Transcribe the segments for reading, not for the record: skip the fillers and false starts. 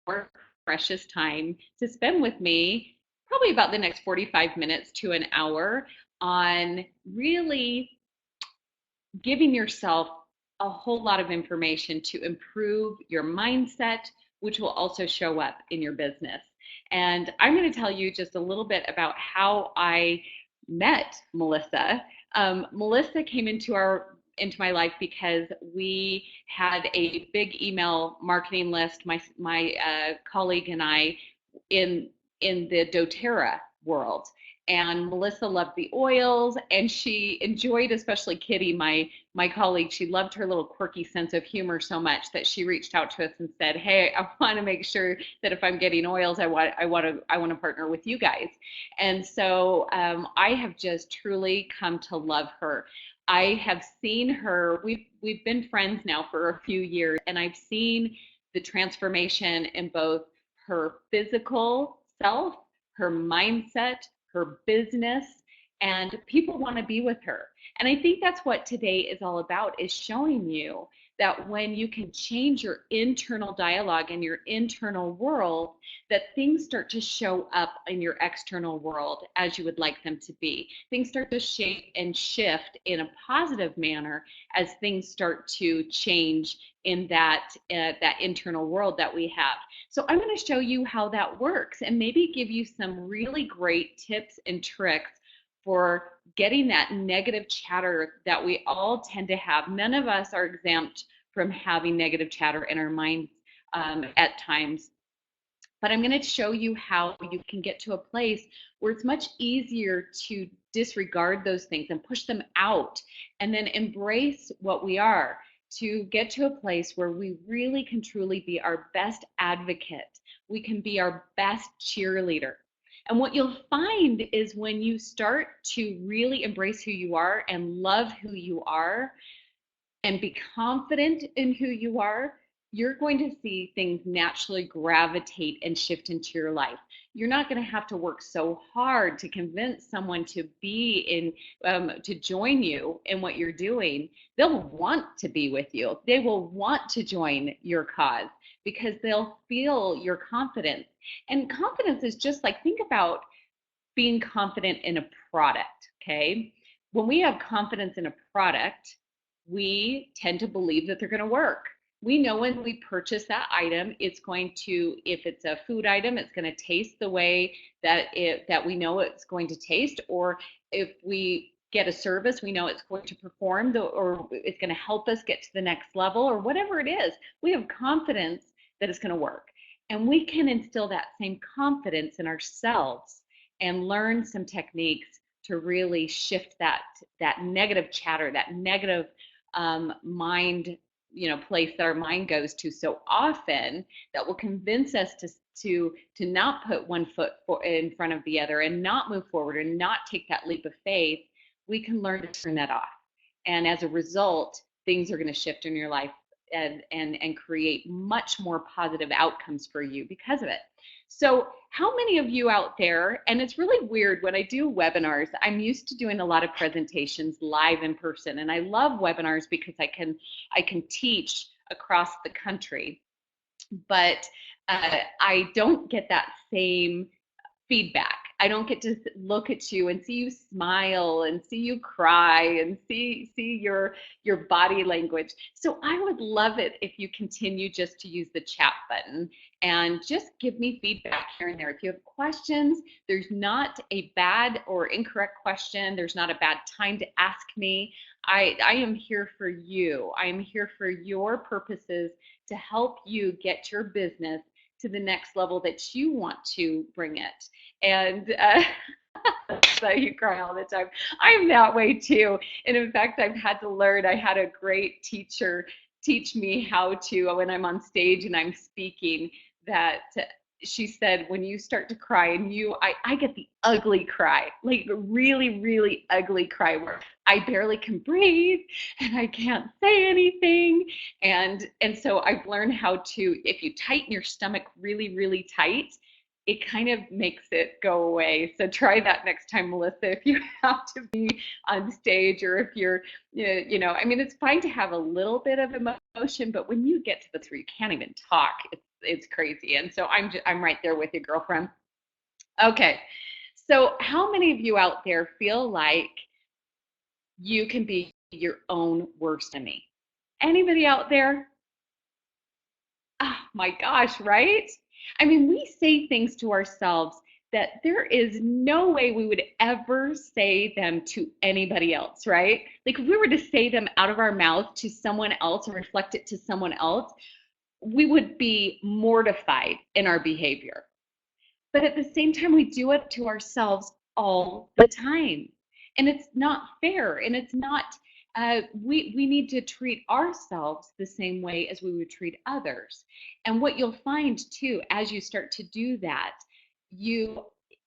your precious time to spend with me, probably about the next 45 minutes to an hour, on really giving yourself a whole lot of information to improve your mindset, which will also show up in your business. And I'm going to tell you just a little bit about how I met Melissa. Melissa came into my life because we had a big email marketing list. My colleague and I in the DoTerra world, and Melissa loved the oils, and she enjoyed, especially Kitty, my colleague, she loved her little quirky sense of humor so much that she reached out to us and said, "Hey, I want to make sure that if I'm getting oils, I want to partner with you guys." And so I have just truly come to love her. I have seen her. We've been friends now for a few years, and I've seen the transformation in both her physical self, her mindset, her business, and people want to be with her. And I think that's what today is all about, is showing you that when you can change your internal dialogue and your internal world, that things start to show up in your external world as you would like them to be. Things start to shape and shift in a positive manner as things start to change in that internal world that we have. So I'm going to show you how that works and maybe give you some really great tips and tricks for getting that negative chatter that we all tend to have. None of us are exempt from having negative chatter in our minds at times. But I'm going to show you how you can get to a place where it's much easier to disregard those things and push them out and then embrace what we are, to get to a place where we really can truly be our best advocate. We can be our best cheerleader. And what you'll find is when you start to really embrace who you are and love who you are and be confident in who you are, you're going to see things naturally gravitate and shift into your life. You're not going to have to work so hard to convince someone to be to join you in what you're doing. They'll want to be with you. They will want to join your cause because they'll feel your confidence. And confidence is just like, think about being confident in a product, okay? When we have confidence in a product, we tend to believe that they're going to work. We know when we purchase that item, it's going to, if it's a food item, it's going to taste the way that we know it's going to taste. Or if we get a service, we know it's going to perform, or it's going to help us get to the next level, or whatever it is. We have confidence that it's going to work. And we can instill that same confidence in ourselves and learn some techniques to really shift that negative chatter, that negative mind, place that our mind goes to so often, that will convince us to not put one foot in front of the other and not move forward and not take that leap of faith. We can learn to turn that off, and as a result, things are going to shift in your life and create much more positive outcomes for you because of it. So how many of you out there, and it's really weird when I do webinars, I'm used to doing a lot of presentations live in person, and I love webinars because I can teach across the country, but I don't get that same feedback. I don't get to look at you and see you smile and see you cry and see your body language. So I would love it if you continue just to use the chat button and just give me feedback here and there. If you have questions, there's not a bad or incorrect question. There's not a bad time to ask me. I am here for you. I am here for your purposes to help you get your business to the next level that you want to bring it. And so you cry all the time. I'm that way too. And in fact, I've had to learn. I had a great teacher teach me how to, when I'm on stage and I'm speaking, that she said, when you start to cry, and I get the ugly cry, like really, really ugly cry where I barely can breathe and I can't say anything. And so I've learned how to, if you tighten your stomach really, really tight, it kind of makes it go away. So try that next time, Melissa, if you have to be on stage, or if you're, I mean, it's fine to have a little bit of emotion, but when you get to the three, you can't even talk. It's crazy. And so I'm right there with you, girlfriend. Okay. So how many of you out there feel like you can be your own worst enemy? Anybody out there? Oh my gosh, right? I mean, we say things to ourselves that there is no way we would ever say them to anybody else, right? Like if we were to say them out of our mouth to someone else and reflect it to someone else, we would be mortified in our behavior. But at the same time, we do it to ourselves all the time. And it's not fair. And it's not, we need to treat ourselves the same way as we would treat others. And what you'll find too, as you start to do that, you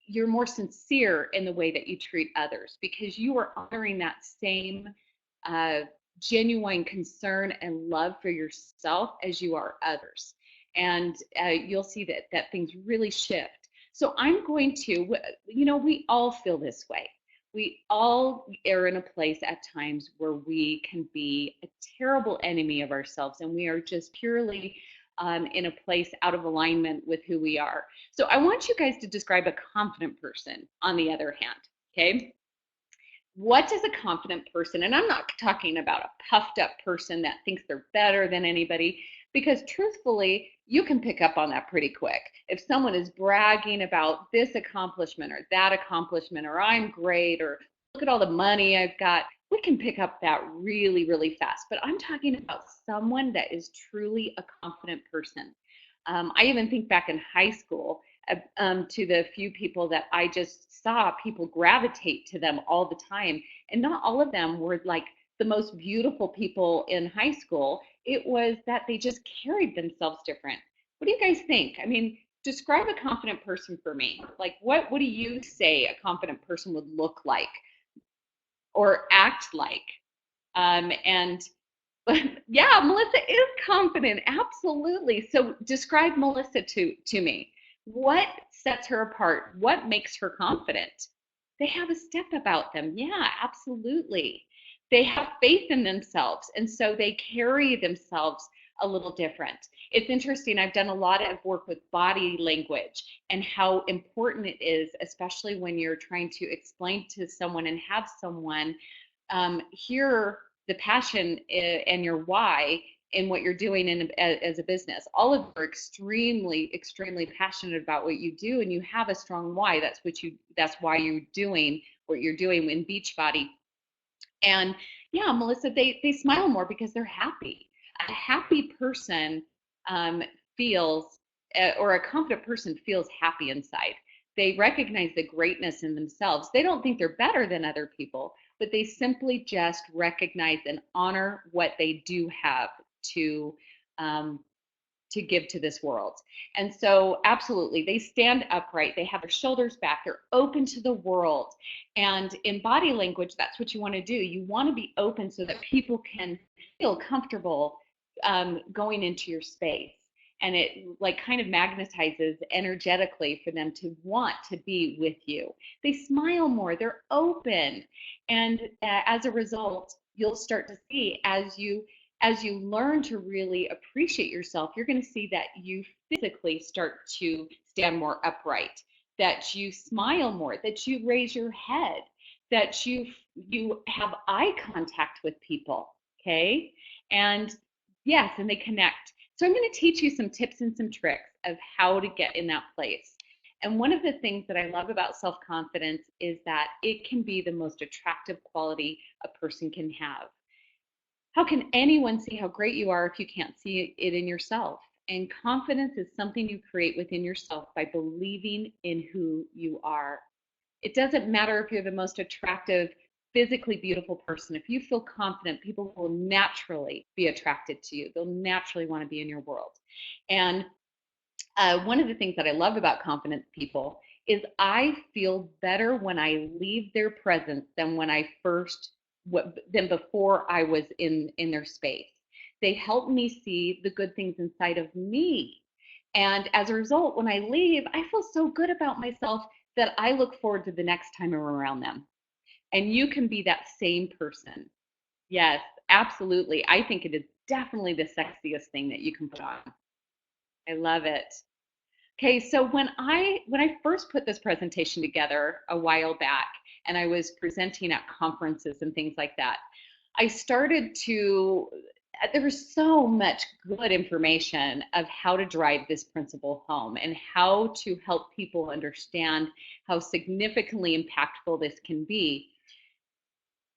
you're more sincere in the way that you treat others, because you are honoring that same uh, genuine concern and love for yourself as you are others. And you'll see that things really shift. So I'm going to, we all feel this way. We all are in a place at times where we can be a terrible enemy of ourselves, and we are just purely in a place out of alignment with who we are. So I want you guys to describe a confident person on the other hand, okay? What is a confident person? And I'm not talking about a puffed up person that thinks they're better than anybody, because truthfully, you can pick up on that pretty quick. If someone is bragging about this accomplishment or that accomplishment, or I'm great, or look at all the money I've got, we can pick up that really, really fast. But I'm talking about someone that is truly a confident person. I even think back in high school, to the few people that I just saw people gravitate to them all the time. And not all of them were like the most beautiful people in high school. It was that they just carried themselves different. What do you guys think? I mean, describe a confident person for me. Like, what do you say a confident person would look like or act like? And yeah, Melissa is confident. Absolutely. So describe Melissa to me. What sets her apart? What makes her confident? They have a step about them. Yeah, absolutely. They have faith in themselves, and so they carry themselves a little different. It's interesting. I've done a lot of work with body language and how important it is, especially when you're trying to explain to someone and have someone hear the passion and your why in what you're doing as a business. All of you are extremely, extremely passionate about what you do, and you have a strong why. That's why you're doing what you're doing in Beachbody. And yeah, Melissa, they smile more because they're happy. A happy person um, feels, or a confident person feels happy inside. They recognize the greatness in themselves. They don't think they're better than other people, but they simply just recognize and honor what they do have to um, to give to this world. And so, absolutely, they stand upright, they have their shoulders back, they're open to the world. And in body language, that's what you want to do. You want to be open so that people can feel comfortable going into your space. And it like kind of magnetizes energetically for them to want to be with you. They smile more, they're open. And as a result, you'll start to see as you learn to really appreciate yourself, you're going to see that you physically start to stand more upright, that you smile more, that you raise your head, that you have eye contact with people, okay? And yes, and they connect. So I'm going to teach you some tips and some tricks of how to get in that place. And one of the things that I love about self-confidence is that it can be the most attractive quality a person can have. How can anyone see how great you are if you can't see it in yourself? And confidence is something you create within yourself by believing in who you are. It doesn't matter if you're the most attractive, physically beautiful person. If you feel confident, people will naturally be attracted to you. They'll naturally want to be in your world. And one of the things that I love about confident people is I feel better when I leave their presence than when I first than before I was in their space. They help me see the good things inside of me. And as a result, when I leave, I feel so good about myself that I look forward to the next time I'm around them. And you can be that same person. Yes, absolutely. I think it is definitely the sexiest thing that you can put on. I love it. Okay, so when I first put this presentation together a while back and I was presenting at conferences and things like that, I started to there was so much good information of how to drive this principle home and how to help people understand how significantly impactful this can be.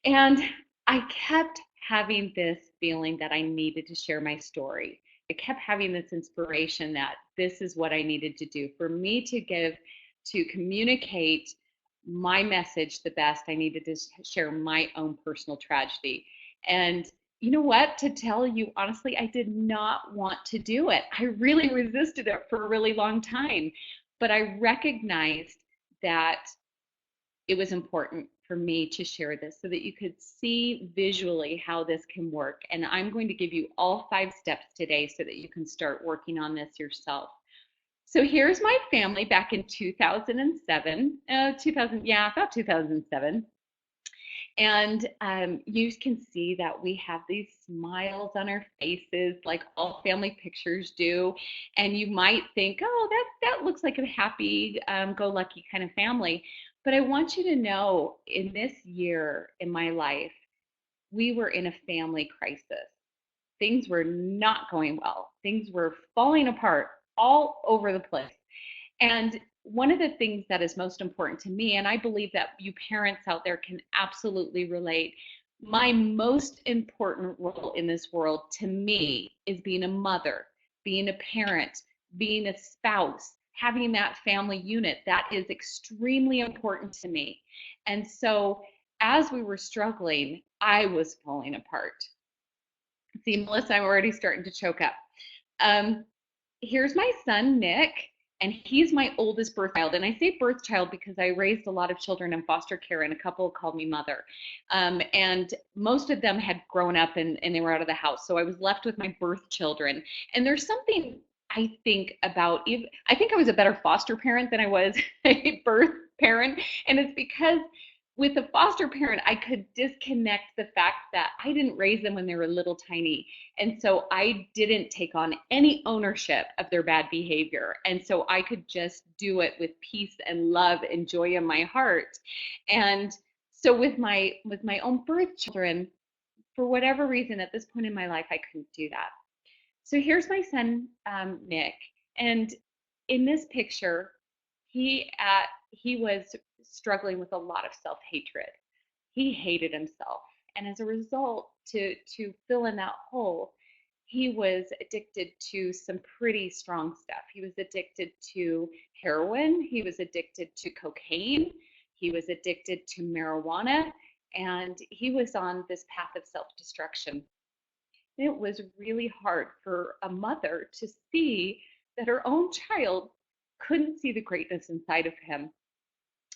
And I kept having this feeling that I needed to share my story. I kept having this inspiration that this is what I needed to do. For me to communicate my message the best, I needed to share my own personal tragedy. And you know what? To tell you honestly, I did not want to do it. I really resisted it for a really long time. But I recognized that it was important for me to share this so that you could see visually how this can work. And I'm going to give you all 5 steps today so that you can start working on this yourself. So here's my family back in 2007, 2000, yeah, about 2007. And you can see that we have these smiles on our faces, like all family pictures do. And you might think, oh, that looks like a happy, go lucky kind of family. But I want you to know in this year in my life, we were in a family crisis. Things were not going well, things were falling apart all over the place. And one of the things that is most important to me, and I believe that you parents out there can absolutely relate, my most important role in this world to me is being a mother, being a parent, being a spouse, having that family unit. That is extremely important to me. And so as we were struggling, I was falling apart. See, Melissa, I'm already starting to choke up. Um, Here's my son, Nick, and he's my oldest birth child. And I say birth child because I raised a lot of children in foster care, and a couple called me mother. And most of them had grown up and they were out of the house. So I was left with my birth children. And there's something I think about, I think I was a better foster parent than I was a birth parent. And it's because with a foster parent, I could disconnect the fact that I didn't raise them when they were little tiny. And so I didn't take on any ownership of their bad behavior. And so I could just do it with peace and love and joy in my heart. And so with my own birth children, for whatever reason at this point in my life, I couldn't do that. So here's my son, Nick. And in this picture, he was struggling with a lot of self-hatred. He hated himself. And as a result, to fill in that hole, he was addicted to some pretty strong stuff. He was addicted to heroin, he was addicted to cocaine, he was addicted to marijuana, and he was on this path of self-destruction. It was really hard for a mother to see that her own child couldn't see the greatness inside of him.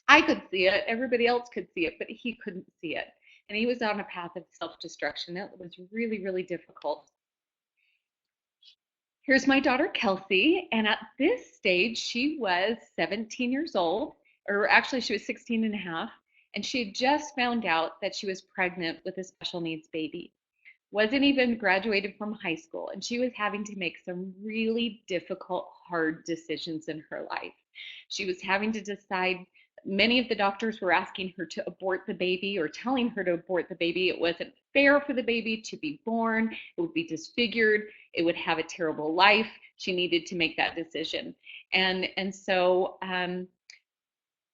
I could see it, everybody else could see it, but he couldn't see it. And he was on a path of self destruction. That was really, really difficult. Here's my daughter, Kelsey. And at this stage, she was 17 years old, or actually, she was 16 and a half. And she had just found out that she was pregnant with a special needs baby. Wasn't even graduated from high school, and she was having to make some really difficult, hard decisions in her life. She was having to decide. Many of the doctors were asking her to abort the baby or telling her to abort the baby. It wasn't fair for the baby to be born. It would be disfigured. It would have a terrible life. She needed to make that decision. And so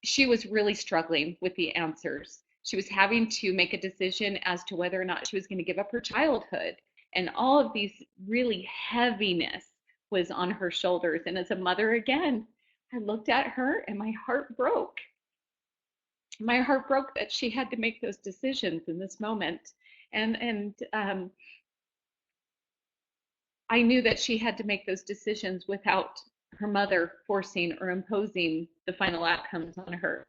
she was really struggling with the answers. She was having to make a decision as to whether or not she was going to give up her childhood. And all of these really heaviness was on her shoulders. And as a mother, again, I looked at her and my heart broke. My heart broke that she had to make those decisions in this moment. And I knew that she had to make those decisions without her mother forcing or imposing the final outcomes on her.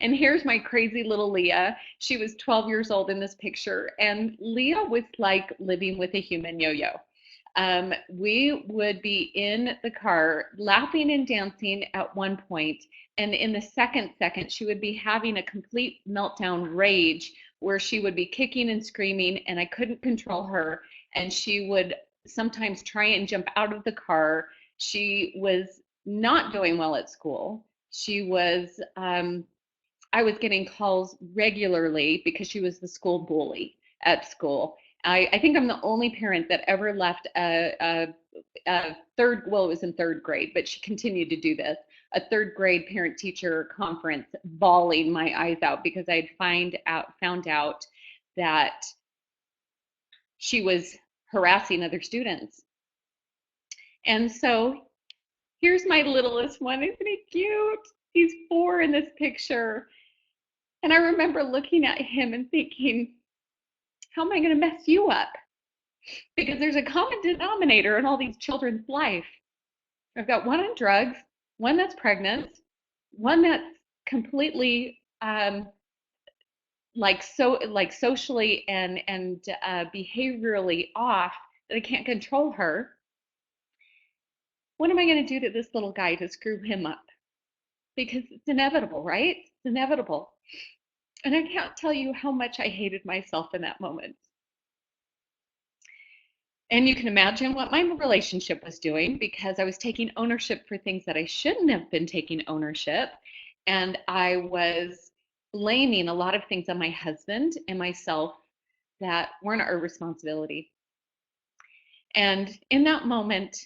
And here's my crazy little Leah. She was 12 years old in this picture, and Leah was like living with a human yo-yo. We would be in the car laughing and dancing at one point, and in the second, she would be having a complete meltdown rage where she would be kicking and screaming, and I couldn't control her. And she would sometimes try and jump out of the car. She was not doing well at school. She was, I was getting calls regularly because she was the school bully at school. I think I'm the only parent that ever left third, well, it was in third grade, but she continued to do this, a third grade parent teacher conference, bawling my eyes out because I'd found out that she was harassing other students. And so here's my littlest one. Isn't he cute? He's 4 in this picture. And I remember looking at him and thinking, how am I going to mess you up? Because there's a common denominator in all these children's life. I've got one on drugs, one that's pregnant, one that's completely like socially and behaviorally off, that I can't control her. What am I going to do to this little guy to screw him up? Because it's inevitable, right? It's inevitable. And I can't tell you how much I hated myself in that moment. And you can imagine what my relationship was doing, because I was taking ownership for things that I shouldn't have been taking ownership. And I was blaming a lot of things on my husband and myself that weren't our responsibility. And in that moment,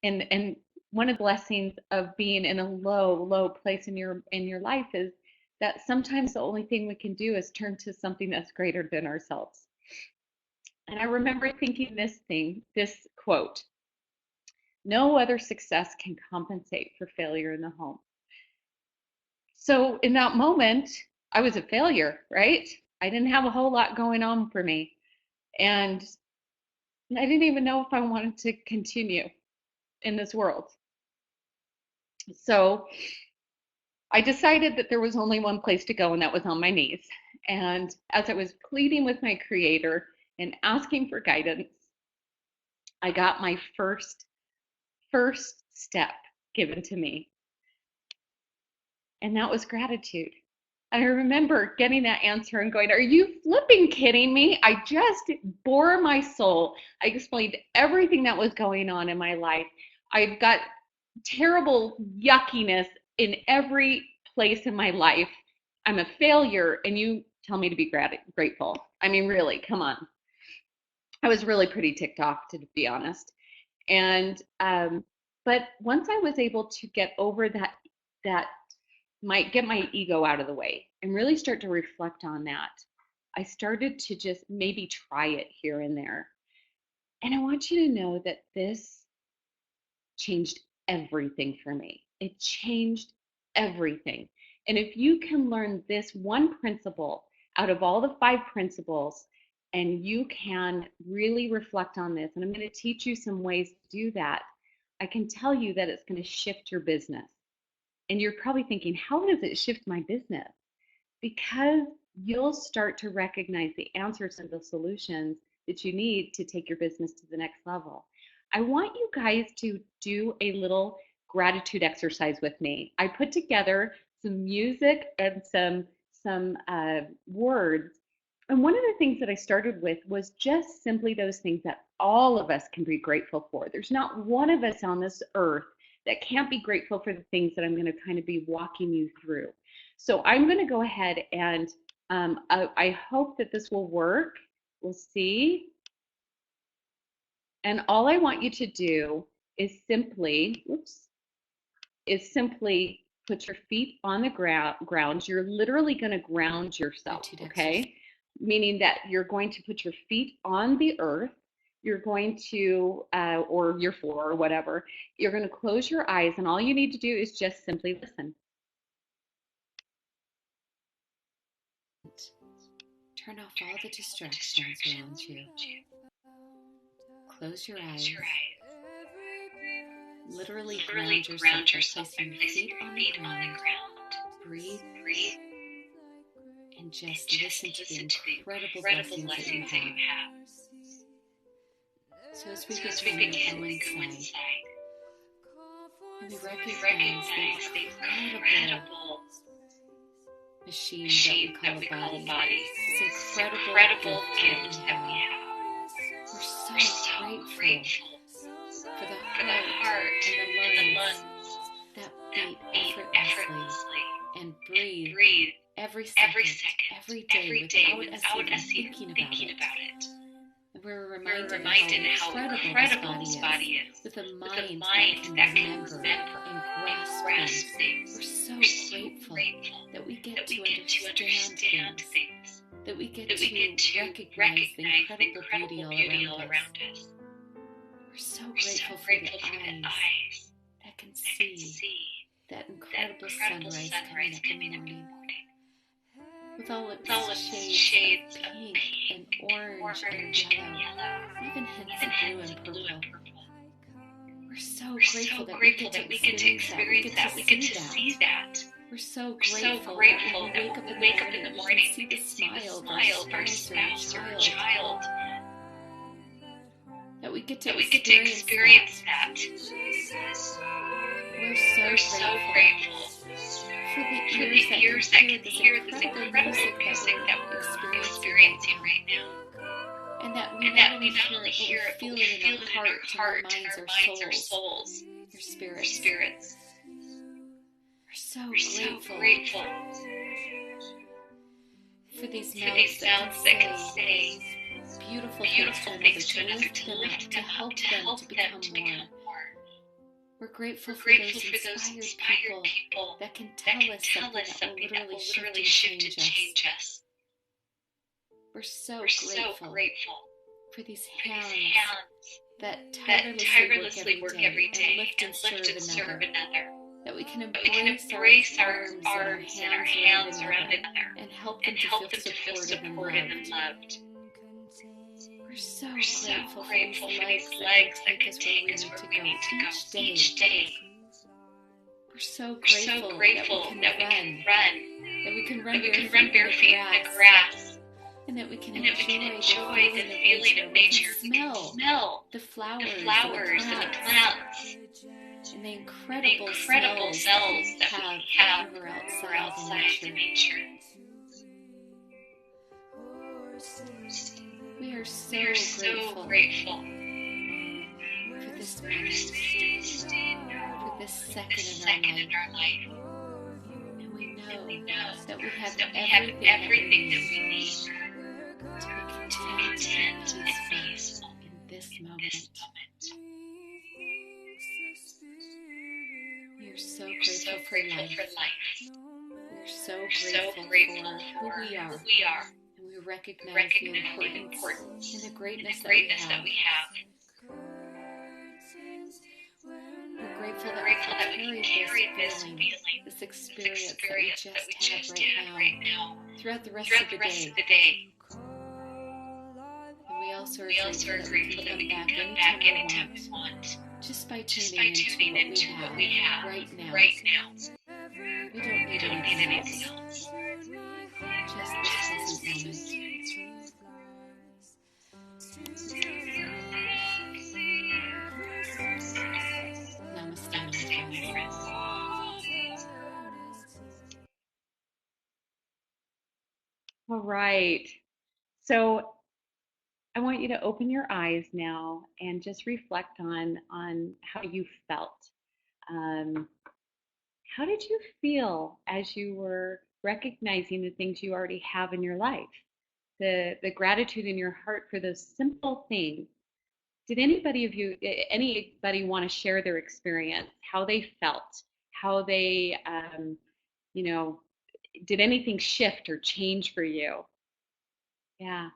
and one of the blessings of being in a low place in your life is that sometimes the only thing we can do is turn to something that's greater than ourselves. And I remember thinking this quote: no other success can compensate for failure in the home. So in that moment, I was a failure, right? I didn't have a whole lot going on for me. And I didn't even know if I wanted to continue in this world. So I decided that there was only one place to go, and that was on my knees. And as I was pleading with my creator and asking for guidance, I got my first step given to me, and that was gratitude. And I remember getting that answer and going, are you flipping kidding me? I just bore my soul. I explained everything that was going on in my life. I've got terrible yuckiness in every place in my life. I'm a failure, and you tell me to be grateful. I mean, really, come on. I was really pretty ticked off, to be honest. And but once I was able to get over that might get my ego out of the way and really start to reflect on that, I started to just maybe try it here and there. And I want you to know that this changed everything for me. It changed everything. And if you can learn this one principle out of all the 5 principles, and you can really reflect on this, and I'm going to teach you some ways to do that, I can tell you that it's going to shift your business. And you're probably thinking, how does it shift my business? Because you'll start to recognize the answers and the solutions that you need to take your business to the next level. I want you guys to do a little gratitude exercise with me. I put together some music and some words. And one of the things that I started with was just simply those things that all of us can be grateful for. There's not one of us on this earth that can't be grateful for the things that I'm going to kind of be walking you through. So I'm going to go ahead and I hope that this will work. We'll see. And all I want you to do is simply, put your feet on the ground. You're literally going to ground yourself, okay? Meaning that you're going to put your feet on the earth. You're going to, or your floor or whatever. You're going to close your eyes, and all you need to do is just simply listen. Turn off all the distractions around you. Close your eyes. Literally ground yourself by placing your feet on the ground. Breathe. And just listen to the incredible blessings that you have. So as we begin to go inside, and we recognize the incredible machine that we call a body, this incredible gift that we have. We're so grateful for the heart and the lungs that beat effortlessly and breathe every second, every day without us even thinking about it. And we're reminded how incredible this body is, with a mind that can remember and grasp things. We're so grateful that we get to understand things, that we get to recognize the incredible beauty all around us. We're so grateful for the eyes that can see that incredible sunrise coming up in the morning, with all its shades of pink and orange and yellow, even hints of blue and purple. We're so grateful that we get to experience that. We get to see that. We're so grateful that we wake up in the morning and see the smile of our spouse or child. That we get to experience that. We're so grateful for the ears that can hear this incredible music that we're experiencing right now. And that we not only hear it, but we feel it in our heart, and our minds, our souls, our spirits. We're so grateful for these mouths that can say beautiful things to another, to lift them up, to help them to become more. We're grateful for those inspired people that can tell us something that will literally shift and change us. We're so grateful for these hands that tirelessly work every day and lift and serve another. That we can embrace our arms and our hands around another and help them to feel supported and loved. We're so grateful for these legs that can take us where we need to go each day. We're so grateful that we can run bare feet in the grass. And that we can enjoy the feeling of nature. We can smell the flowers and the plants. And the incredible smells that we have when we're outside in nature. We are so grateful for this moment, for this second in our life. And we know that we have everything that we need to be content and peaceful in this moment. We are so grateful for life. We're so grateful for who we are. And we recognize the importance and the greatness that we have. We're grateful that we carry this feeling, this experience that we just had right now throughout the rest of the day. And we also are grateful that we can come back anytime we want, just by tuning into what we have right now. We don't need anything else. Just this present moment. Namaste, my friends. All right. So I want you to open your eyes now and just reflect on how you felt. How did you feel as you were recognizing the things you already have in your life? The gratitude in your heart for those simple things. Did anybody want to share their experience, how they felt, how they, did anything shift or change for you? Yeah.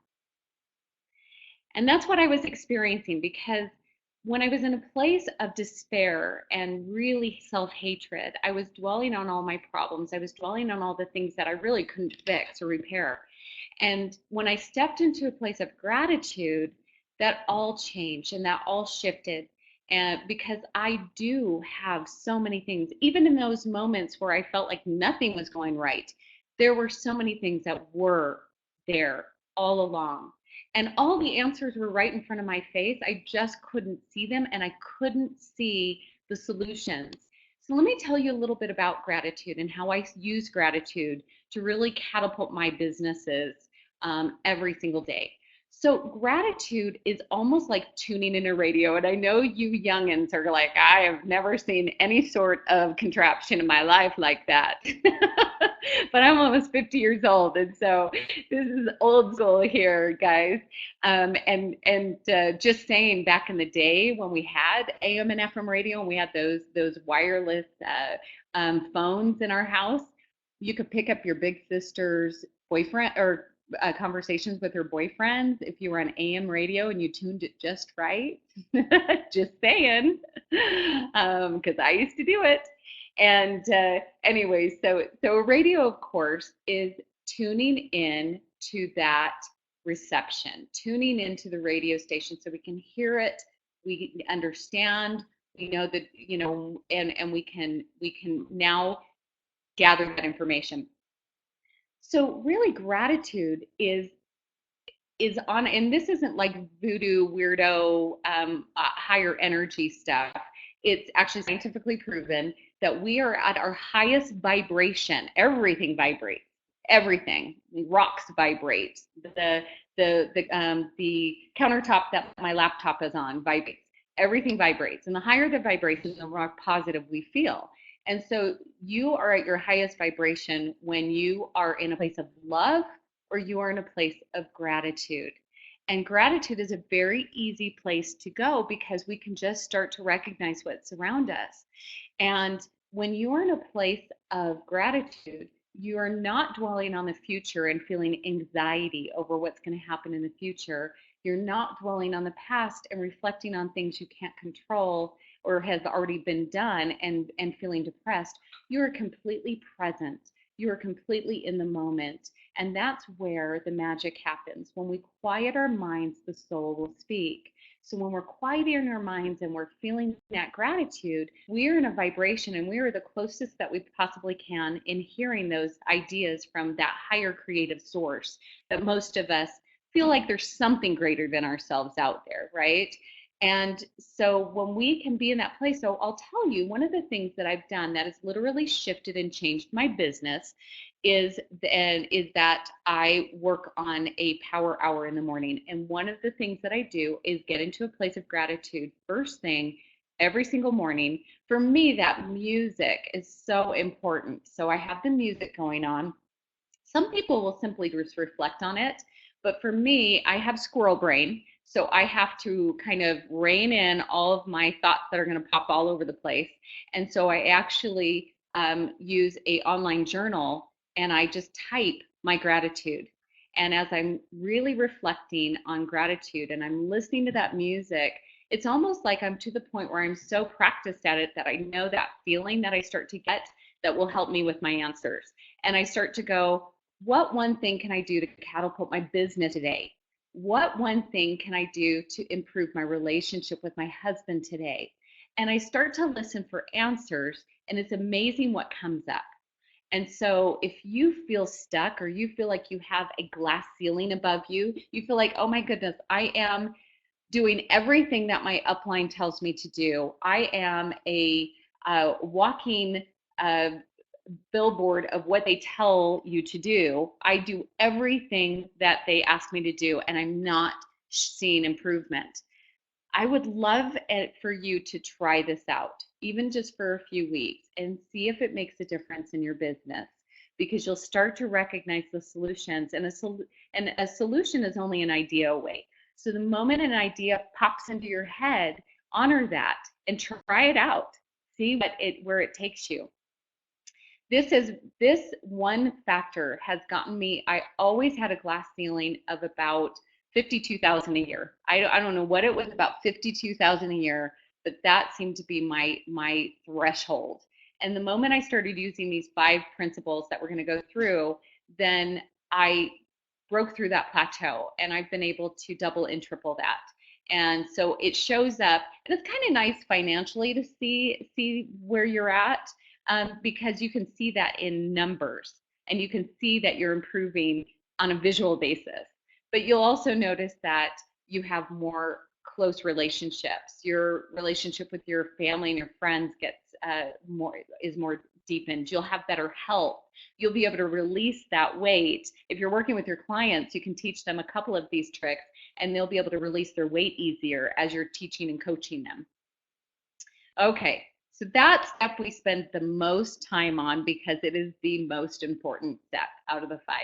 And that's what I was experiencing, because when I was in a place of despair and really self-hatred, I was dwelling on all my problems. I was dwelling on all the things that I really couldn't fix or repair. And when I stepped into a place of gratitude, that all changed and that all shifted. And because I do have so many things, even in those moments where I felt like nothing was going right, there were so many things that were there all along. And all the answers were right in front of my face. I just couldn't see them, and I couldn't see the solutions. So let me tell you a little bit about gratitude and how I use gratitude to really catapult my businesses every single day. So gratitude is almost like tuning in a radio. And I know you youngins are like, I have never seen any sort of contraption in my life like that. But I'm almost 50 years old. And so this is old school here, guys. And just saying, back in the day when we had AM and FM radio and we had those wireless phones in our house, you could pick up your big sister's boyfriend or conversations with her boyfriends if you were on AM radio and you tuned it just right. Just saying, because I used to do it. And anyway, so a radio, of course, is tuning in to that reception, tuning into the radio station so we can hear it, we understand, we know that, and we can now gather that information. So really gratitude is on, and this isn't like voodoo weirdo higher energy stuff. It's actually scientifically proven that we are at our highest vibration. Everything vibrates. Everything. Rocks vibrate. The countertop that my laptop is on vibrates. Everything vibrates, and the higher the vibration, the more positive we feel. And so you are at your highest vibration when you are in a place of love or you are in a place of gratitude. And gratitude is a very easy place to go because we can just start to recognize what's around us. And when you're in a place of gratitude, you are not dwelling on the future and feeling anxiety over what's going to happen in the future. You're not dwelling on the past and reflecting on things you can't control or has already been done and feeling depressed. You are completely present. You are completely in the moment. And that's where the magic happens. When we quiet our minds, the soul will speak. So when we're quieting our minds and we're feeling that gratitude, we're in a vibration and we are the closest that we possibly can in hearing those ideas from that higher creative source that most of us feel like there's something greater than ourselves out there, right? And so when we can be in that place, so I'll tell you, one of the things that I've done that has literally shifted and changed my business is that I work on a power hour in the morning. And one of the things that I do is get into a place of gratitude first thing every single morning. For me, that music is so important. So I have the music going on. Some people will simply just reflect on it. But for me, I have squirrel brain. So I have to kind of rein in all of my thoughts that are going to pop all over the place. And so I actually use a online journal and I just type my gratitude. And as I'm really reflecting on gratitude and I'm listening to that music, it's almost like I'm to the point where I'm so practiced at it that I know that feeling that I start to get that will help me with my answers. And I start to go, what one thing can I do to catapult my business today? What one thing can I do to improve my relationship with my husband today? And I start to listen for answers, and it's amazing what comes up. And so if you feel stuck or you feel like you have a glass ceiling above you, you feel like, oh my goodness, I am doing everything that my upline tells me to do. I am a walking billboard of what they tell you to do. I do everything that they ask me to do, and I'm not seeing improvement. I would love it for you to try this out, even just for a few weeks, and see if it makes a difference in your business. Because you'll start to recognize the solutions, and a solution is only an idea away. So the moment an idea pops into your head, honor that and try it out. See where it takes you. This one factor has gotten me. I always had a glass ceiling of about 52,000 a year. I don't know what it was about 52,000 a year, but that seemed to be my threshold. And the moment I started using these 5 principles that we're going to go through, then I broke through that plateau, and I've been able to double and triple that. And so it shows up, and it's kind of nice financially to see where you're at, because you can see that in numbers and you can see that you're improving on a visual basis. But you'll also notice that you have more close relationships. Your relationship with your family and your friends gets more deepened. You'll have better health. You'll be able to release that weight. If you're working with your clients, you can teach them a couple of these tricks and they'll be able to release their weight easier as you're teaching and coaching them. Okay, so that step we spend the most time on because it is the most important step out of the 5.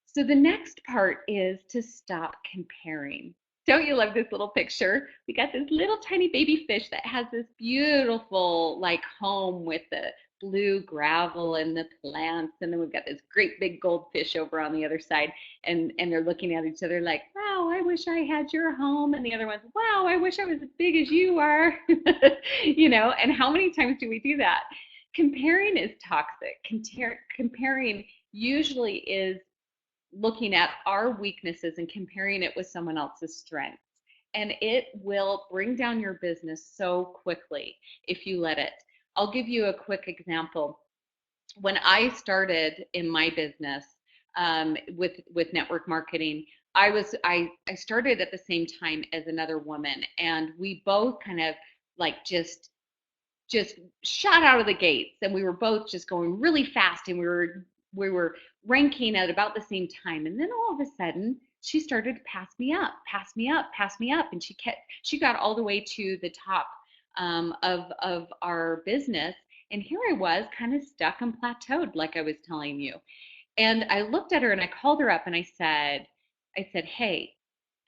So the next part is to stop comparing. Don't you love this little picture? We got this little tiny baby fish that has this beautiful like home with the blue gravel and the plants, and then we've got this great big goldfish over on the other side, and they're looking at each other like, wow, I wish I had your home, and the other one's, wow, I wish I was as big as you are. And how many times do we do that? Comparing is toxic. Comparing usually is looking at our weaknesses and comparing it with someone else's strengths. And it will bring down your business so quickly if you let it. I'll give you a quick example. When I started in my business with network marketing, I started at the same time as another woman, and we both kind of like just shot out of the gates, and we were both just going really fast, and we were ranking at about the same time, and then all of a sudden she started to pass me up, and she got all the way to the top of our business, and here I was kind of stuck and plateaued like I was telling you. And I looked at her and I called her up and I said, hey,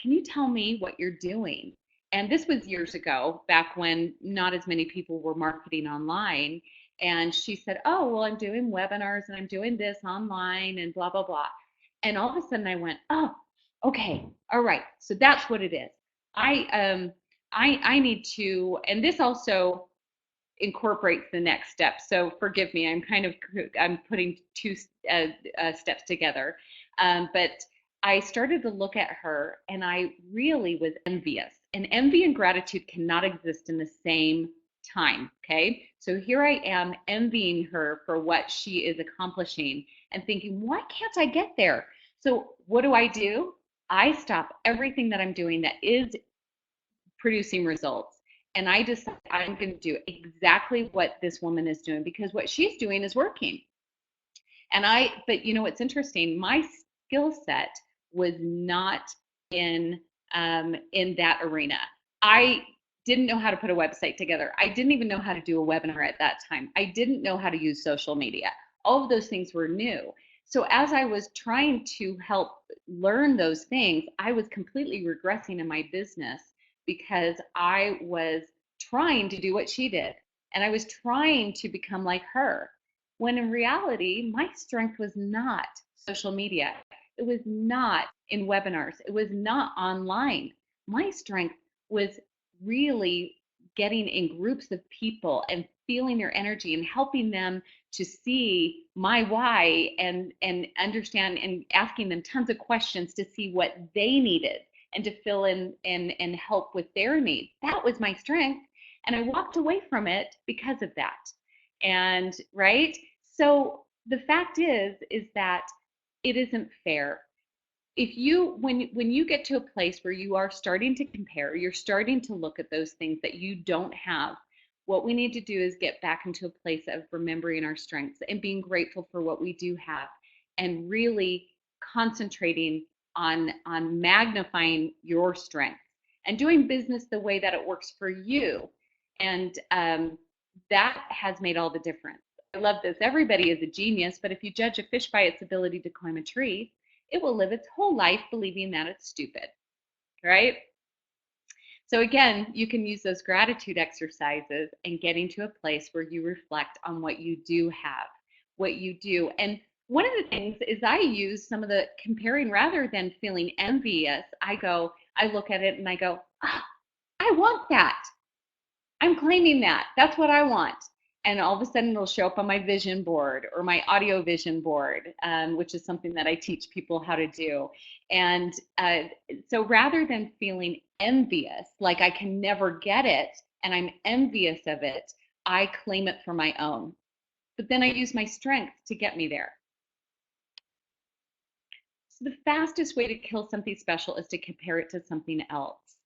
can you tell me what you're doing? And this was years ago, back when not as many people were marketing online. And she said, oh, well, I'm doing webinars and I'm doing this online and blah, blah, blah. And all of a sudden I went, oh, okay, all right. So that's what it is. I need to, and this also incorporates the next step. So forgive me, I'm putting two steps together. But I started to look at her and I really was envious. And envy and gratitude cannot exist in the same time. Okay. So here I am envying her for what she is accomplishing and thinking, why can't I get there? So what do? I stop everything that I'm doing that is producing results. And I decided I'm going to do exactly what this woman is doing because what she's doing is working. But what's interesting, my skill set was not in in that arena. I didn't know how to put a website together. I didn't even know how to do a webinar at that time. I didn't know how to use social media. All of those things were new. So as I was trying to help learn those things, I was completely regressing in my business because I was trying to do what she did. And I was trying to become like her. When in reality, my strength was not social media. It was not in webinars. It was not online. My strength was really getting in groups of people and feeling their energy and helping them to see my why and understand and asking them tons of questions to see what they needed and to fill in and help with their needs. That was my strength. And I walked away from it because of that. And right. So the fact is that it isn't fair. If you when you get to a place where you are starting to compare, you're starting to look at those things that you don't have, what we need to do is get back into a place of remembering our strengths and being grateful for what we do have and really concentrating on magnifying your strengths and doing business the way that it works for you. And that has made all the difference. I love this. Everybody is a genius, but if you judge a fish by its ability to climb a tree, it will live its whole life believing that it's stupid, right? So again, you can use those gratitude exercises and getting to a place where you reflect on what you do have, what you do. And one of the things is I use some of the comparing rather than feeling envious. I look at it and I go, oh, I want that. I'm claiming that. That's what I want. And all of a sudden it'll show up on my vision board or my audio vision board, which is something that I teach people how to do. And so rather than feeling envious, like I can never get it and I'm envious of it, I claim it for my own. But then I use my strength to get me there. So the fastest way to kill something special is to compare it to something else.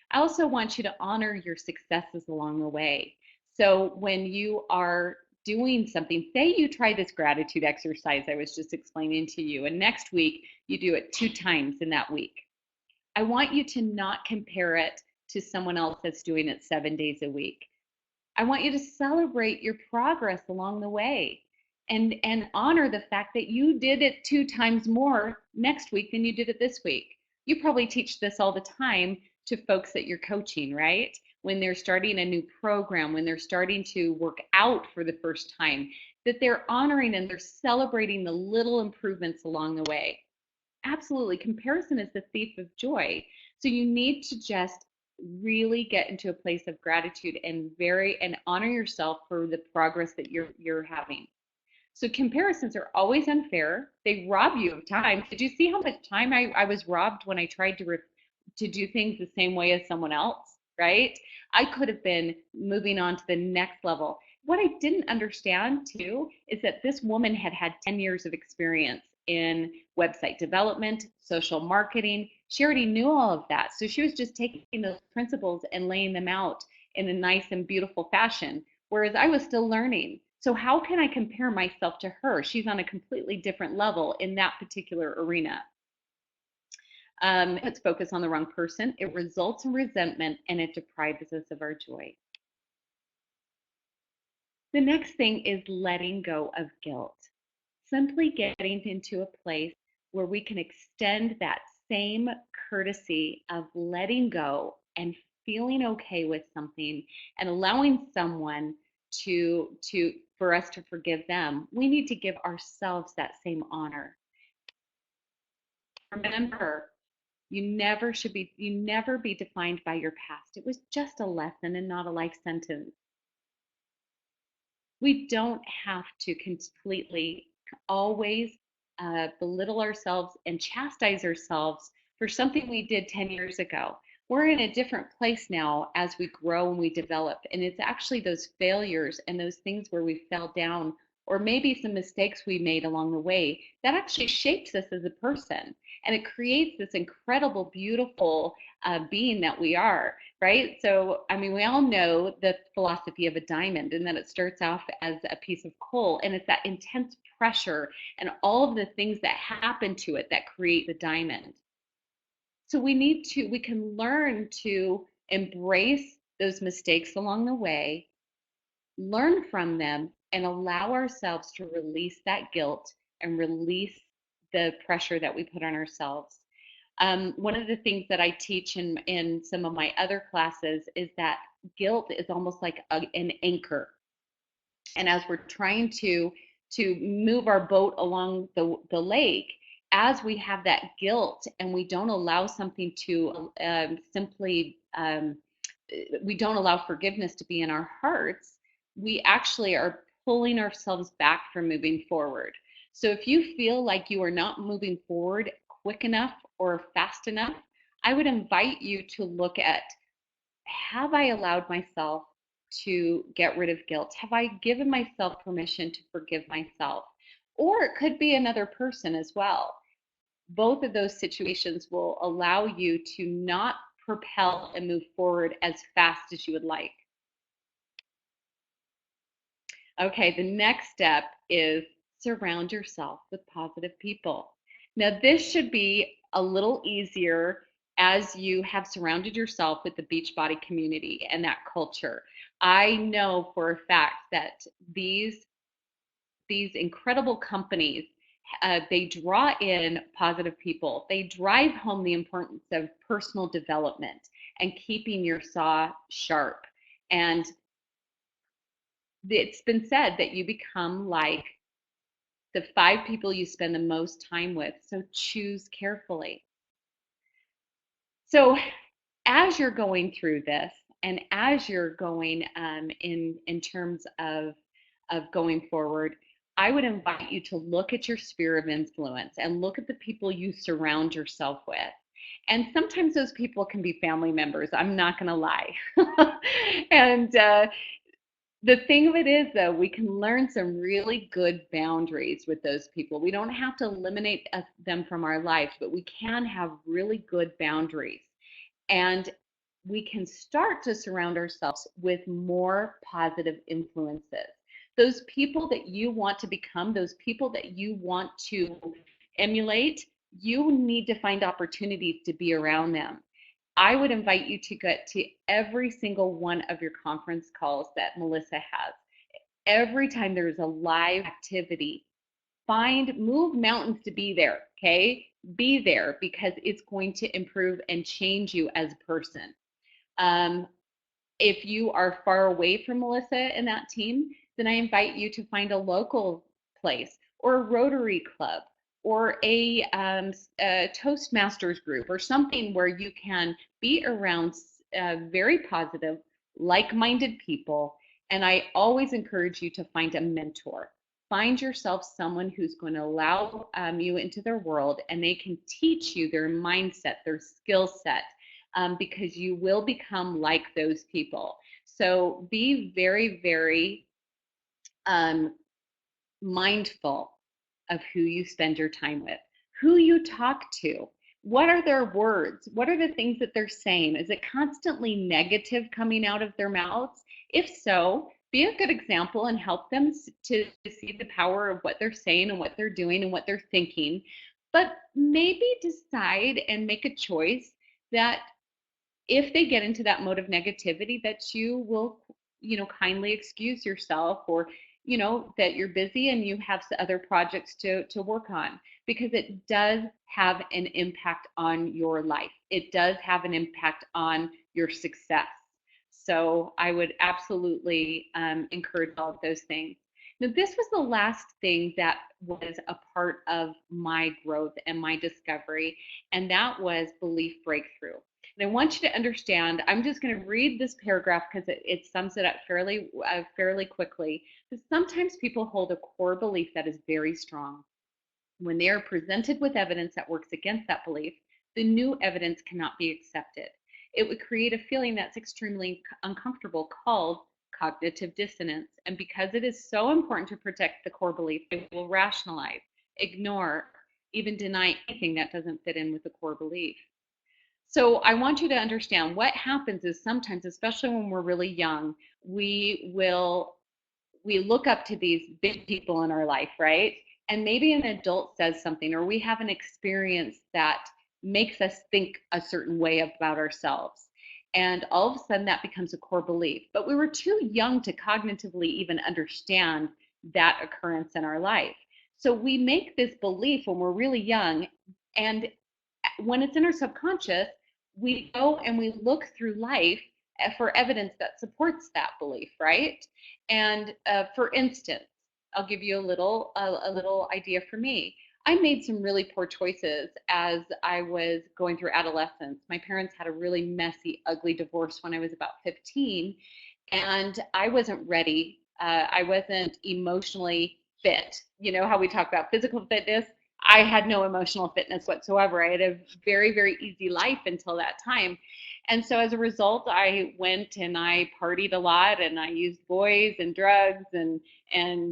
I also want you to honor your successes along the way. So when you are doing something, say you try this gratitude exercise I was just explaining to you, and next week you do it 2 times in that week. I want you to not compare it to someone else that's doing it 7 days a week. I want you to celebrate your progress along the way and honor the fact that you did it 2 times more next week than you did it this week. You probably teach this all the time to folks that you're coaching, right? When they're starting a new program, when they're starting to work out for the first time, that they're honoring and they're celebrating the little improvements along the way. Absolutely. Comparison is the thief of joy. So you need to just really get into a place of gratitude and honor yourself for the progress that you're having. So comparisons are always unfair. They rob you of time. Did you see how much time I was robbed when I tried to do things the same way as someone else, right? I could have been moving on to the next level. What I didn't understand too is that this woman had had 10 years of experience in website development, social marketing. She already knew all of that. So she was just taking those principles and laying them out in a nice and beautiful fashion, whereas I was still learning. So how can I compare myself to her? She's on a completely different level in that particular arena. Let's focus on the wrong person. It results in resentment and it deprives us of our joy. The next thing is letting go of guilt. Simply getting into a place where we can extend that same courtesy of letting go and feeling okay with something and allowing someone to for us to forgive them. We need to give ourselves that same honor. Remember, you never be defined by your past. It was just a lesson and not a life sentence. We don't have to completely always belittle ourselves and chastise ourselves for something we did 10 years ago. We're in a different place now as we grow and we develop. And it's actually those failures and those things where we fell down, or maybe some mistakes we made along the way, that actually shapes us as a person. And it creates this incredible, beautiful being that we are, right? So, I mean, we all know the philosophy of a diamond and that it starts off as a piece of coal, and it's that intense pressure and all of the things that happen to it that create the diamond. So we can learn to embrace those mistakes along the way, learn from them, and allow ourselves to release that guilt and release the pressure that we put on ourselves. One of the things that I teach in some of my other classes is that guilt is almost like an anchor. And as we're trying to move our boat along the lake, as we have that guilt and we don't allow something to we don't allow forgiveness to be in our hearts, we actually are pulling ourselves back from moving forward. So if you feel like you are not moving forward quick enough or fast enough, I would invite you to look at, have I allowed myself to get rid of guilt? Have I given myself permission to forgive myself? Or it could be another person as well. Both of those situations will allow you to not propel and move forward as fast as you would like. Okay, the next step is surround yourself with positive people. Now, this should be a little easier as you have surrounded yourself with the Beachbody community and that culture. I know for a fact that these incredible companies, they draw in positive people. They drive home the importance of personal development and keeping your saw sharp. And it's been said that you become like the 5 people you spend the most time with. So choose carefully. So as you're going through this, and as you're going in terms of going forward, I would invite you to look at your sphere of influence and look at the people you surround yourself with. And sometimes those people can be family members. I'm not going to lie. And The thing of it is, though, we can learn some really good boundaries with those people. We don't have to eliminate them from our lives, but we can have really good boundaries. And we can start to surround ourselves with more positive influences. Those people that you want to become, those people that you want to emulate, you need to find opportunities to be around them. I would invite you to get to every single one of your conference calls that Melissa has. Every time there's a live activity, move mountains to be there, okay? Be there because it's going to improve and change you as a person. Um, if you are far away from Melissa and that team, then I invite you to find a local place or a Rotary Club or a Toastmasters group or something where you can be around very positive, like-minded people. And I always encourage you to find a mentor. Find yourself someone who's going to allow you into their world and they can teach you their mindset, their skill set, because you will become like those people. So be very, very um, mindful of who you spend your time with, who you talk to. What are their words? What are the things that they're saying? Is it constantly negative coming out of their mouths? If so, be a good example and help them to see the power of what they're saying and what they're doing and what they're thinking. But maybe decide and make a choice that if they get into that mode of negativity, that you will, kindly excuse yourself, or that you're busy and you have other projects to work on, because it does have an impact on your life. It does have an impact on your success. So I would absolutely encourage all of those things. Now, this was the last thing that was a part of my growth and my discovery, and that was belief breakthrough. And I want you to understand, I'm just going to read this paragraph because it sums it up fairly quickly. But sometimes people hold a core belief that is very strong. When they are presented with evidence that works against that belief, the new evidence cannot be accepted. It would create a feeling that's extremely uncomfortable called cognitive dissonance. And because it is so important to protect the core belief, they will rationalize, ignore, even deny anything that doesn't fit in with the core belief. So I want you to understand what happens is sometimes, especially when we're really young, we look up to these big people in our life, right? And maybe an adult says something, or we have an experience that makes us think a certain way about ourselves. And all of a sudden that becomes a core belief. But we were too young to cognitively even understand that occurrence in our life. So we make this belief when we're really young, and when it's in our subconscious, we go and we look through life for evidence that supports that belief, right? And for instance, I'll give you a little idea for me. I made some really poor choices as I was going through adolescence. My parents had a really messy, ugly divorce when I was about 15, and I wasn't ready. I wasn't emotionally fit. You know how we talk about physical fitness? I had no emotional fitness whatsoever. I had a very, very easy life until that time. And so as a result, I went and I partied a lot and I used boys and drugs and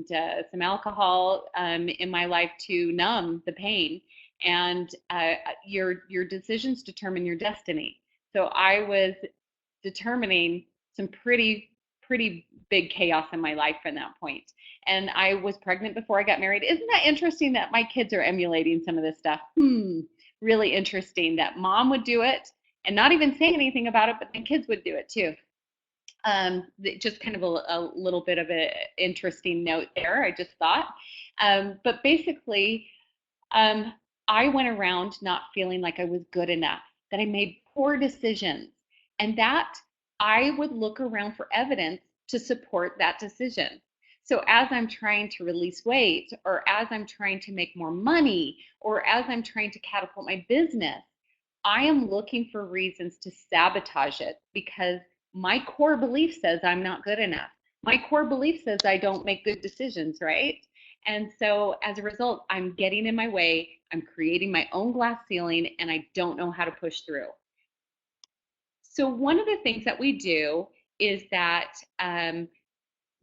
some alcohol in my life to numb the pain. And your decisions determine your destiny. So I was determining some pretty big chaos in my life from that point. And I was pregnant before I got married. Isn't that interesting that my kids are emulating some of this stuff? Really interesting that mom would do it and not even say anything about it, but the kids would do it too. Just kind of a little bit of an interesting note there, I just thought. But basically, um, I went around not feeling like I was good enough, that I made poor decisions, and that I would look around for evidence to support that decision. So as I'm trying to release weight, or as I'm trying to make more money, or as I'm trying to catapult my business, I am looking for reasons to sabotage it because my core belief says I'm not good enough. My core belief says I don't make good decisions, right? And so as a result, I'm getting in my way, I'm creating my own glass ceiling, and I don't know how to push through. So one of the things that we do is that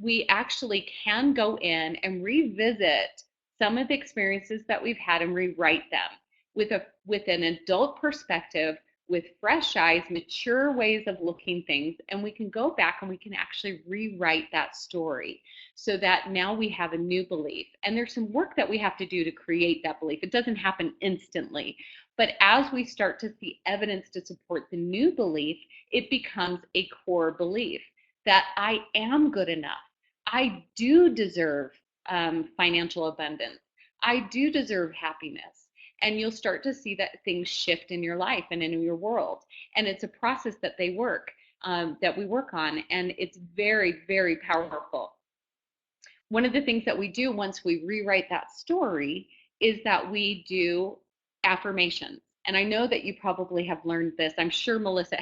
we actually can go in and revisit some of the experiences that we've had and rewrite them with an adult perspective, with fresh eyes, mature ways of looking things, and we can go back and we can actually rewrite that story so that now we have a new belief. And there's some work that we have to do to create that belief. It doesn't happen instantly, but as we start to see evidence to support the new belief, it becomes a core belief that I am good enough. I do deserve financial abundance. I do deserve happiness. And you'll start to see that things shift in your life and in your world. And it's a process that we work on, and it's very, very powerful. One of the things that we do once we rewrite that story is that we do affirmations. And I know that you probably have learned this. I'm sure Melissa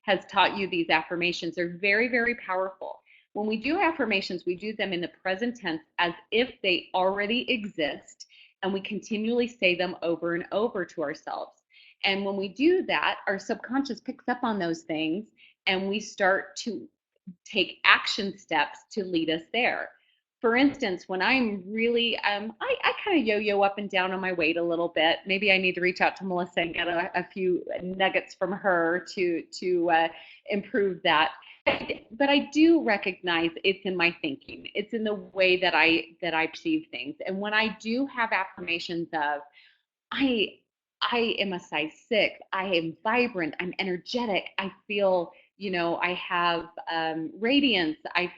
has taught you these affirmations. They're very, very powerful. When we do affirmations, we do them in the present tense as if they already exist, and we continually say them over and over to ourselves. And when we do that, our subconscious picks up on those things, and we start to take action steps to lead us there. For instance, when I'm really, I kind of yo-yo up and down on my weight a little bit. Maybe I need to reach out to Melissa and get a few nuggets from her to improve that. But I do recognize it's in my thinking. It's in the way that I perceive things. And when I do have affirmations of, I I am a size 6, I am vibrant, I'm energetic, I feel, I have radiance, I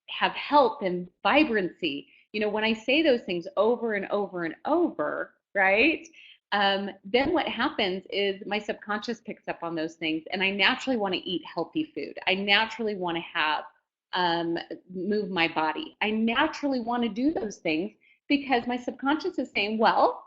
have health and vibrancy. When I say those things over and over and over, right? Then what happens is my subconscious picks up on those things, and I naturally want to eat healthy food. I naturally want to have move my body. I naturally want to do those things because my subconscious is saying, well,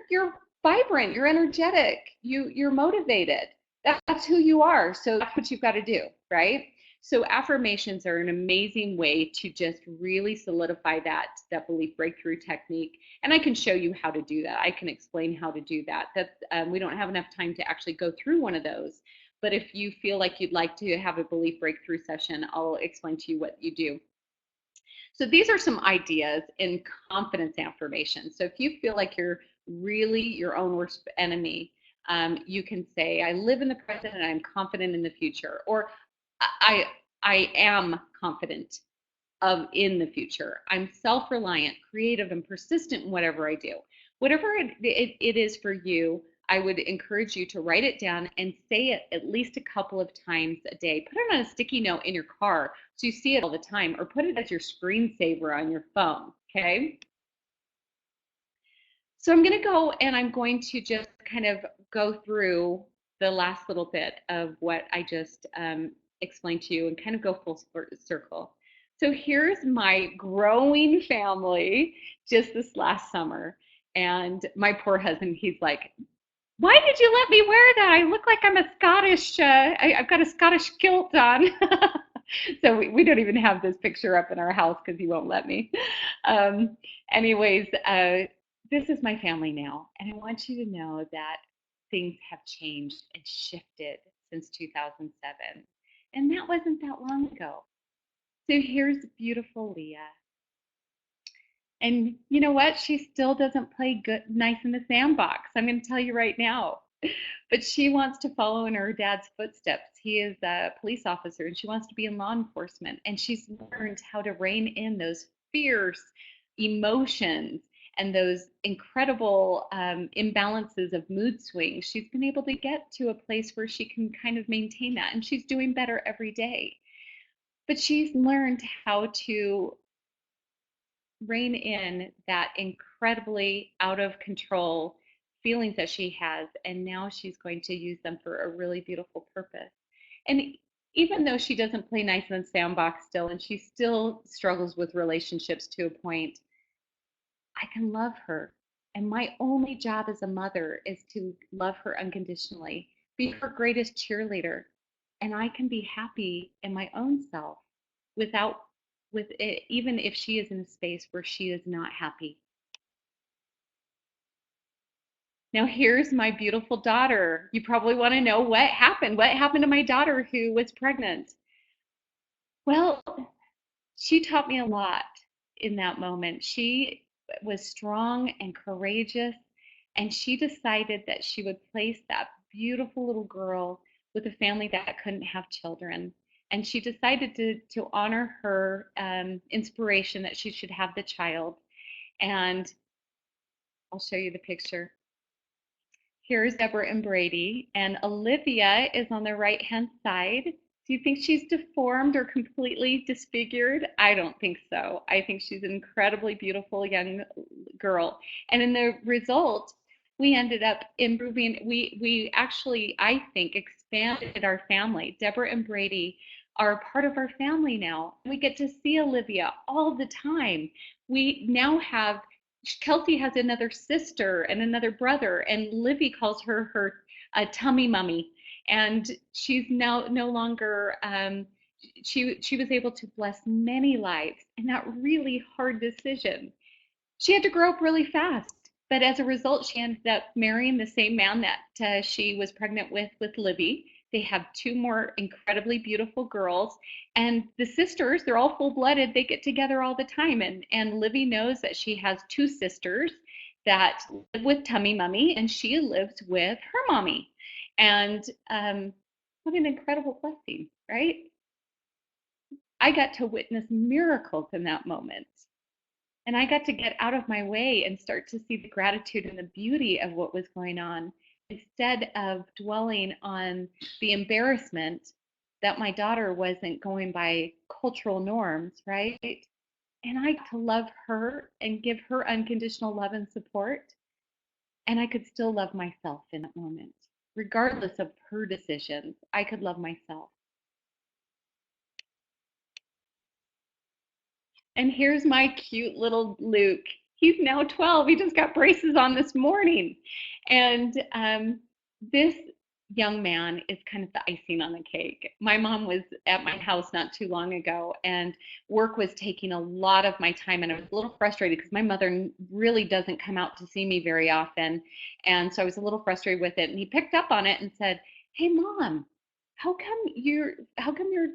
you're vibrant, you're energetic, you're motivated. That's who you are. So that's what you've got to do, right? So affirmations are an amazing way to just really solidify that belief breakthrough technique. And I can show you how to do that. I can explain how to do that. We don't have enough time to actually go through one of those. But if you feel like you'd like to have a belief breakthrough session, I'll explain to you what you do. So these are some ideas in confidence affirmations. So if you feel like you're really your own worst enemy, you can say, I live in the present and I'm confident in the future. Or I am confident in the future. I'm self-reliant, creative, and persistent in whatever I do. Whatever it is for you, I would encourage you to write it down and say it at least a couple of times a day. Put it on a sticky note in your car so you see it all the time, or put it as your screensaver on your phone, okay? So I'm going to go and I'm going to just kind of go through the last little bit of what I just explained to you and kind of go full circle. So here's my growing family just this last summer. And my poor husband, he's like, why did you let me wear that? I look like I'm a Scottish, I've got a Scottish kilt on. So we don't even have this picture up in our house because he won't let me. Anyways, this is my family now. And I want you to know that things have changed and shifted since 2007. And that wasn't that long ago. So here's beautiful Leah. And you know what? She still doesn't play nice in the sandbox. I'm going to tell you right now. But she wants to follow in her dad's footsteps. He is a police officer and she wants to be in law enforcement. And she's learned how to rein in those fierce emotions and those incredible imbalances of mood swings. She's been able to get to a place where she can kind of maintain that. And she's doing better every day. But she's learned how to rein in that incredibly out of control feelings that she has, and now she's going to use them for a really beautiful purpose. And even though she doesn't play nice in the sandbox still, and she still struggles with relationships to a point, I can love her. And my only job as a mother is to love her unconditionally, be her greatest cheerleader, and I can be happy in my own self without with it, even if she is in a space where she is not happy. Now here's my beautiful daughter. You probably want to know what happened. What happened to my daughter who was pregnant? Well, She taught me a lot in that moment. She was strong and courageous, and she decided that she would place that beautiful little girl with a family that couldn't have children. And she decided to honor her inspiration that she should have the child. And I'll show you the picture. Here's Deborah and Brady, and Olivia is on the right-hand side. Do you think she's deformed or completely disfigured? I don't think so. I think she's an incredibly beautiful young girl. And in the result, we ended up improving. We actually, I think, expanded our family. Deborah and Brady are part of our family now. We get to see Olivia all the time. We now have Kelsey has another sister and another brother, and Livy calls her tummy mummy. And she's now no longer. She was able to bless many lives in that really hard decision. She had to grow up really fast, but as a result, she ended up marrying the same man that she was pregnant with Libby. They have two more incredibly beautiful girls, and the sisters, they're all full-blooded. They get together all the time, and Libby knows that she has two sisters that live with Tummy Mummy, and she lives with her mommy. And what an incredible blessing, right? I got to witness miracles in that moment. And I got to get out of my way and start to see the gratitude and the beauty of what was going on instead of dwelling on the embarrassment that my daughter wasn't going by cultural norms, right? And I got to love her and give her unconditional love and support. And I could still love myself in that moment. Regardless of her decisions, I could love myself. And here's my cute little Luke. He's now 12. He just got braces on this morning. And this young man is kind of the icing on the cake. My mom was at my house not too long ago, and work was taking a lot of my time. And I was a little frustrated because my mother really doesn't come out to see me very often. And so I was a little frustrated with it. And he picked up on it and said, "Hey, Mom, how come you're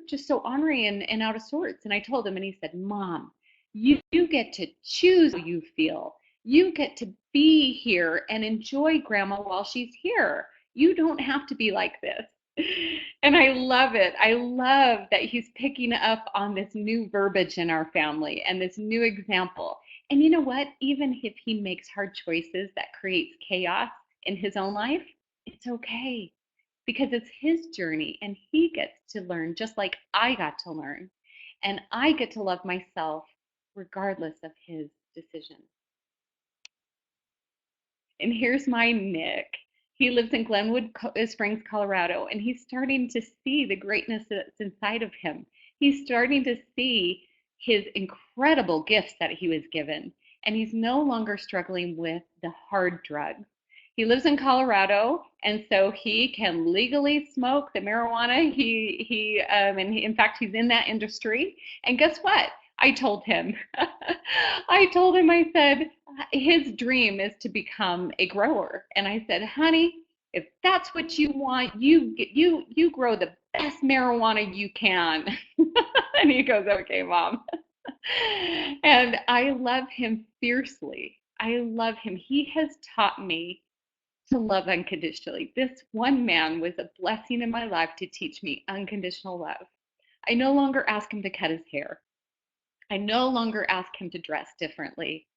just so ornery and out of sorts?" And I told him, and he said, "Mom, you get to choose how you feel. You get to be here and enjoy grandma while she's here. You don't have to be like this." And I love it. I love that he's picking up on this new verbiage in our family and this new example. And you know what? Even if he makes hard choices that creates chaos in his own life, it's okay because it's his journey and he gets to learn just like I got to learn. And I get to love myself regardless of his decision. And here's my Nick. He lives in Glenwood Springs, Colorado, and he's starting to see the greatness that's inside of him. He's starting to see his incredible gifts that he was given, and he's no longer struggling with the hard drugs. He lives in Colorado, and so he can legally smoke the marijuana. In fact, he's in that industry. And guess what? I told him, I said, his dream is to become a grower. And I said, honey, if that's what you want, you grow the best marijuana you can. And he goes, okay, Mom. And I love him fiercely. I love him. He has taught me to love unconditionally. This one man was a blessing in my life to teach me unconditional love. I no longer ask him to cut his hair. I no longer ask him to dress differently.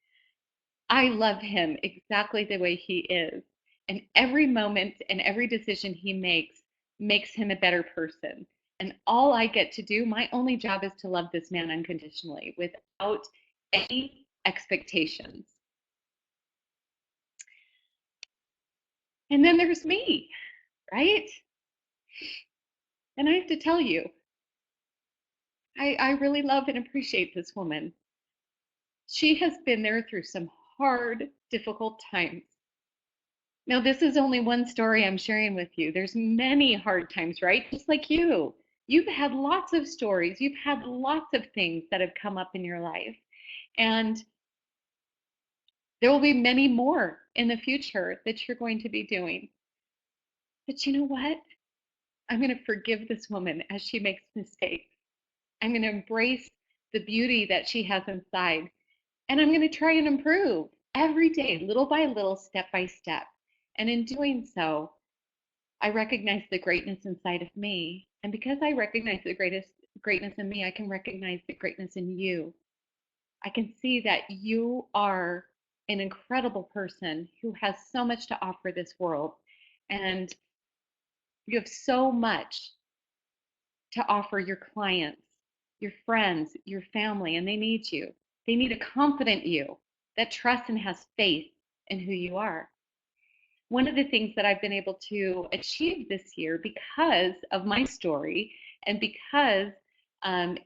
I love him exactly the way he is. And every moment and every decision he makes him a better person. And all I get to do, my only job is to love this man unconditionally without any expectations. And then there's me, right? And I have to tell you, I really love and appreciate this woman. She has been there through some hard, difficult times. Now, this is only one story I'm sharing with you. There's many hard times, right? Just like you. You've had lots of stories. You've had lots of things that have come up in your life. And there will be many more in the future that you're going to be doing. But you know what? I'm going to forgive this woman as she makes mistakes. I'm going to embrace the beauty that she has inside. And I'm going to try and improve every day, little by little, step by step. And in doing so, I recognize the greatness inside of me. And because I recognize the greatness in me, I can recognize the greatness in you. I can see that you are an incredible person who has so much to offer this world. And you have so much to offer your clients, your friends, your family, and they need you. They need a confident you that trusts and has faith in who you are. One of the things that I've been able to achieve this year because of my story and because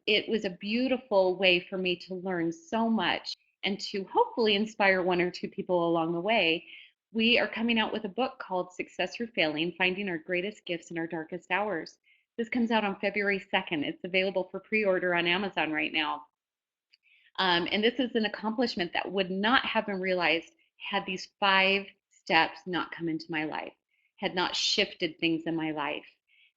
it was a beautiful way for me to learn so much and to hopefully inspire one or two people along the way. We are coming out with a book called Success or Failing, Finding Our Greatest Gifts in Our Darkest Hours. This comes out on February 2nd. It's available for pre-order on Amazon right now. And this is an accomplishment that would not have been realized had these 5 steps not come into my life, had not shifted things in my life.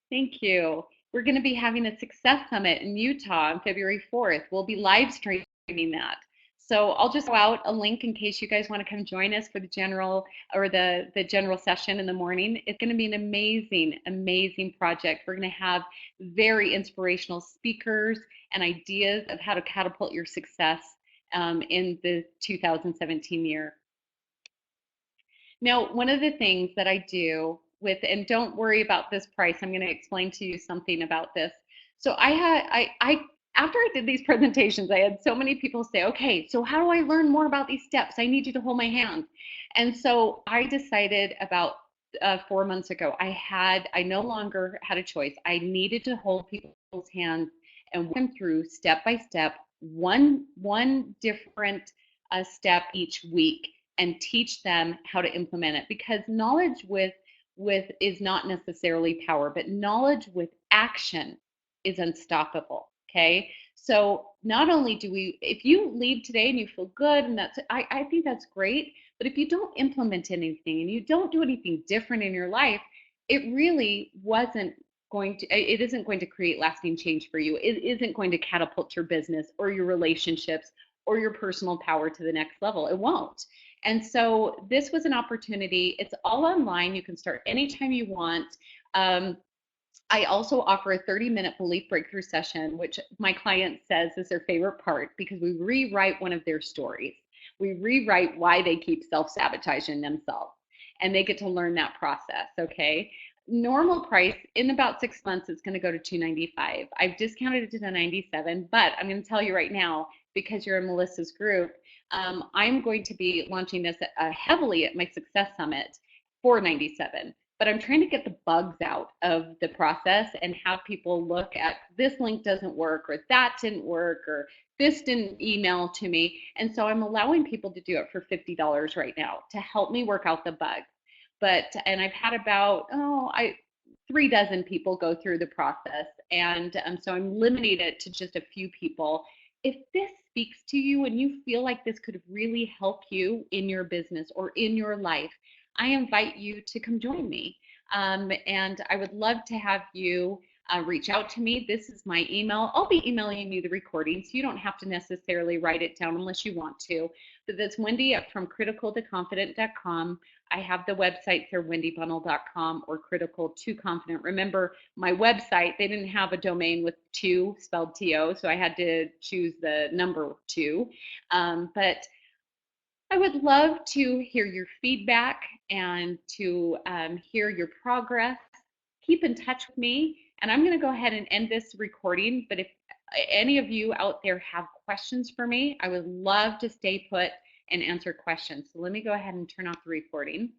Thank you. We're going to be having a success summit in Utah on February 4th. We'll be live streaming that. So I'll just go out a link in case you guys want to come join us for the general or the general session in the morning. It's going to be an amazing, amazing project. We're going to have very inspirational speakers and ideas of how to catapult your success in the 2017 year. Now, one of the things that I do with, and don't worry about this price, I'm going to explain to you something about this. So after I did these presentations, I had so many people say, okay, so how do I learn more about these steps? I need you to hold my hand. And so I decided about 4 months ago, I no longer had a choice. I needed to hold people's hands and walk them through step by step, one different step each week, and teach them how to implement it, because knowledge with is not necessarily power, but knowledge with action is unstoppable. Okay, so not only do we, if you leave today and you feel good, and I think that's great, but if you don't implement anything and you don't do anything different in your life, it really wasn't going to, it isn't going to create lasting change for you. It isn't going to catapult your business or your relationships or your personal power to the next level. It won't. And so this was an opportunity. It's all online. You can start anytime you want. I also offer a 30-minute belief breakthrough session, which my client says is their favorite part, because we rewrite one of their stories. We rewrite why they keep self-sabotaging themselves, and they get to learn that process, okay? Normal price in about 6 months is going to go to $295. I've discounted it to the 97, but I'm going to tell you right now, because you're in Melissa's group, I'm going to be launching this heavily at my Success Summit for 97. But I'm trying to get the bugs out of the process and have people look at, this link doesn't work, or that didn't work, or this didn't email to me. And so I'm allowing people to do it for $50 right now to help me work out the bugs. And I've had about, 3 dozen people go through the process. And so I'm limiting it to just a few people. If this speaks to you and you feel like this could really help you in your business or in your life, I invite you to come join me. And I would love to have you reach out to me. This is my email. I'll be emailing you the recording, so you don't have to necessarily write it down unless you want to. But that's Wendy from Critical2Confident.com. I have the websites there, wendybunnell.com or Critical2Confident. Remember, my website, they didn't have a domain with 2 spelled T-O, so I had to choose the number 2. But I would love to hear your feedback and to hear your progress. Keep in touch with me, and I'm going to go ahead and end this recording. But if any of you out there have questions for me, I would love to stay put and answer questions. So let me go ahead and turn off the recording.